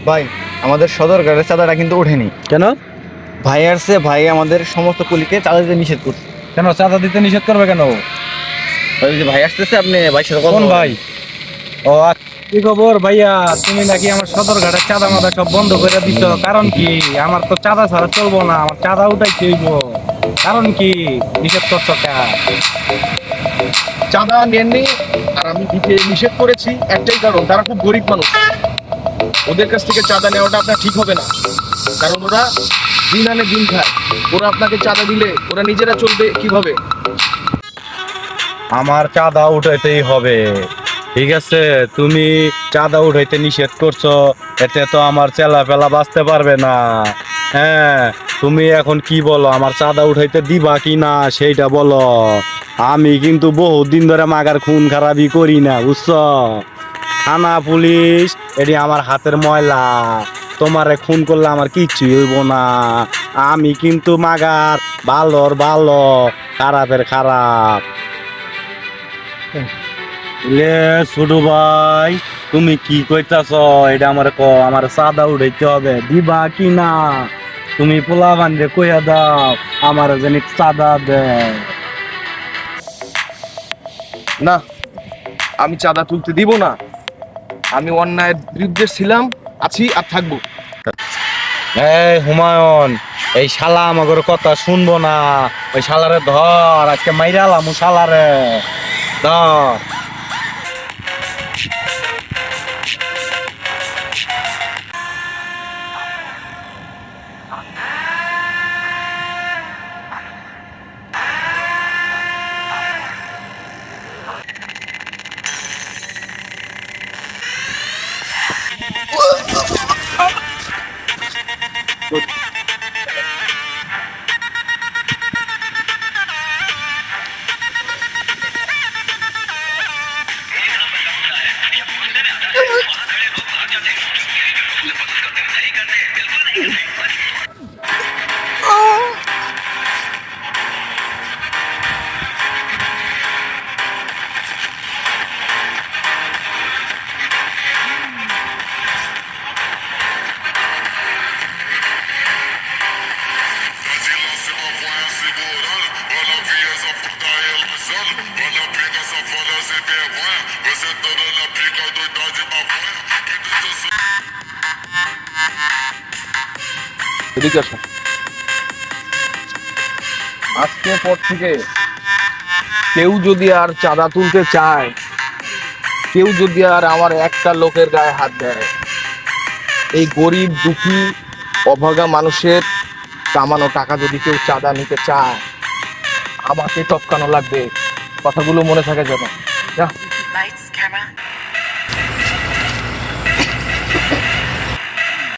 ভাই আমাদের সদরঘাটের চাঁদাটা কিন্তু ওঠেনি। কেন? ভাই আসছে, ভাই আমাদের সমস্ত কুলিকে চাঁদা দিতে নিষেধ করছে। কেন চাঁদা দিতে নিষেধ করবে কেন? ওই যে ভাই আসতেছে, আপনি ভাইয়ের সাথে কথা কোন বলেন। ভাই? ও কি খবর ভাইয়া? তুমি নাকি আমার সদরঘাটের চাঁদা মাদা সব বন্ধ করে দিছ, কারণ কি? আমার তো চাঁদা ছাড়া চলবো না, আমার চাঁদা উঠাইতে হইব। কারণ কি নিষেধ করছো কে? চাঁদা নেননি আর আমি দিতে নিষেধ করেছি একটাই কারণ, তারা খুব গরিব মানুষ। ওদের কাছ থেকে চাঁদা নেওয়াটা আপনার ঠিক হবে না, কারণ ওরা দিন আনে দিন খায়। ওরা আপনাকে চাঁদা দিলে ওরা নিজেরা চলবে কিভাবে? আমার চাঁদা উঠাইতেই হবে। ঠিক আছে, তুমি চাঁদা উঠাইতে নিষেধ করছো, এতে তো আমার চেলা পেলা বাঁচতে পারবে না। হ্যাঁ, তুমি এখন কি বলো, আমার চাঁদা উঠাইতে দিবা কি না সেইটা বলো। আমি কিন্তু বহুত দিন ধরে মাগার খুন খারাপি করি না, বুঝছো? থানা পুলিশ এটি আমার হাতের ময়লা। তোমারে খুন করলে আমার কিচ্ছু হইব না। আমি কিন্তু মাগার ভালোর ভালো, খারাপের খারাপ। লে ছোট ভাই, তুমি কি কইতাছ? এটা আমার আমার চাঁদা উঠাইতে হবে, দিবা কি না? তুমি পোলা বান্ধে কইয়া দাও, আমার জানি চাঁদা দেয়। না, আমি চাঁদা তুলতে দিব না। আমি অন্যায়ের বিরুদ্ধে ছিলাম, আছি আর থাকবো। এই হুমায়ুন, এই শালা আমাগর কথা শুনবো না। ওই শালারে ধর, আজকে মাইরালাম ও শালারে। ধর। এদিকে আসো। আজকের পর থেকে কেউ যদি আর চাঁদা তুলতে চায়, কেউ যদি আর আমার একটা লোকের গায়ে হাত দেয়, এই গরিব দুঃখী অভাগা মানুষের কামানো টাকা যদি কেউ চাঁদা নিতে চায়, আমাকে টপকানো লাগবে। কথাগুলো মনে থাকে যেন। যা। Lights, camera,